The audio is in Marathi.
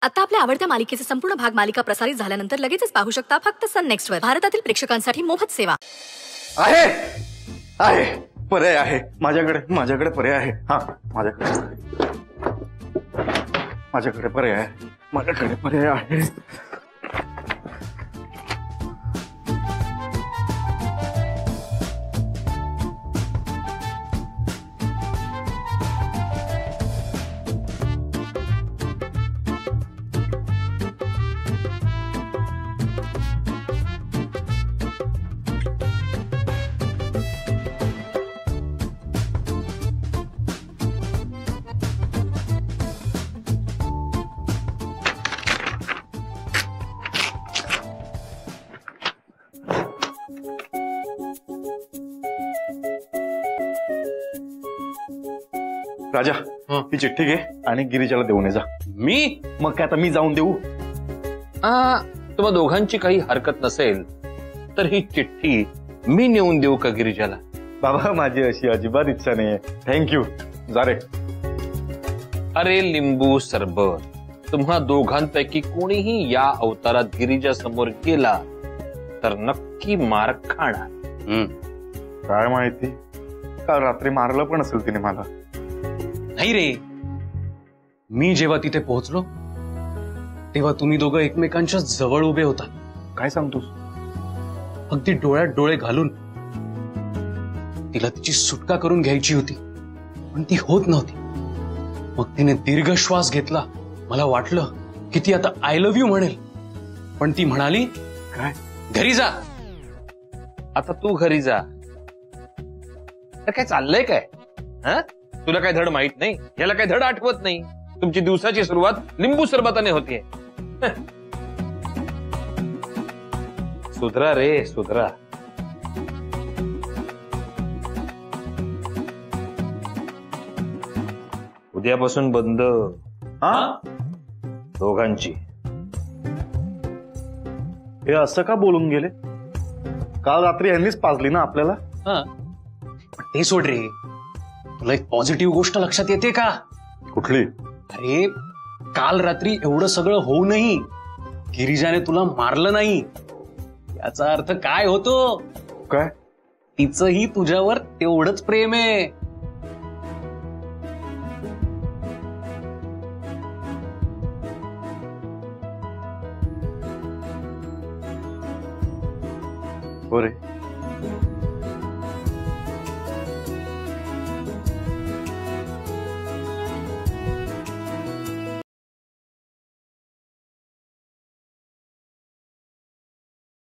आता आपल्या आवडत्या मालिकेचे संपूर्ण भाग मालिका प्रसारित झाल्यानंतर लगेचच पाहू शकता फक्त सन नेक्स्ट वर. भारतातील प्रेक्षकांसाठी मोफत सेवा आहे. आहे पर्याय आहे माझ्याकडे पर्याय आहे. हा माझ्याकडे पर्याय आहे. राजा ही चिठ्ठी घे आणि गिरीजाला देऊन ये जा. मी मग काय आता मी जाऊन देऊ? तुम्हा दोघांची काही हरकत नसेल तर ही चिठ्ठी मी नेऊन देऊ का गिरिजाला? बाबा माझी अशी अजिबात इच्छा नाहीये. थँक्यू जा रे. अरे लिंबू सरबत, तुम्हा दोघांपैकी कोणीही या अवतारात गिरिजा समोर गेला तर नक्की मार खाणार. काय माहिती, काल रात्री मारलं पण असेल तिने मला. नाही रे, मी जेव्हा तिथे पोहोचलो तेव्हा तुम्ही दोघं एकमेकांच्या जवळ उभे होता. काय सांगतोस? अगदी डोळ्यात डोळे घालून तिला तिची सुटका करून घ्यायची होती पण ती होत नव्हती. मग तिने दीर्घ श्वास घेतला. मला वाटलं की ती आता आय लव्ह यू म्हणेल, पण ती म्हणाली काय? घरी जा. आता तू घरी जा. तर काय चाललंय काय? तुला काय धड माहित नाही, याला काय धड आठवत नाही. तुमची दिवसाची सुरुवात लिंबू सरबताने होतीये. सुधरा रे सुधरा. उद्यापासून बंद दोघांची. हे असं का बोलून गेले? काल रात्री यांनीच पाजली ना आपल्याला. पण ते सोड रे, तुला एक पॉझिटिव्ह गोष्ट लक्षात येते का? कुठली? अरे काल रात्री एवढं सगळं होऊनही गिरिजाने तुला मारलं नाही. याचा अर्थ काय होतो? काय? तिचंही तुझ्यावर तेवढंच प्रेम आहे. हो रे.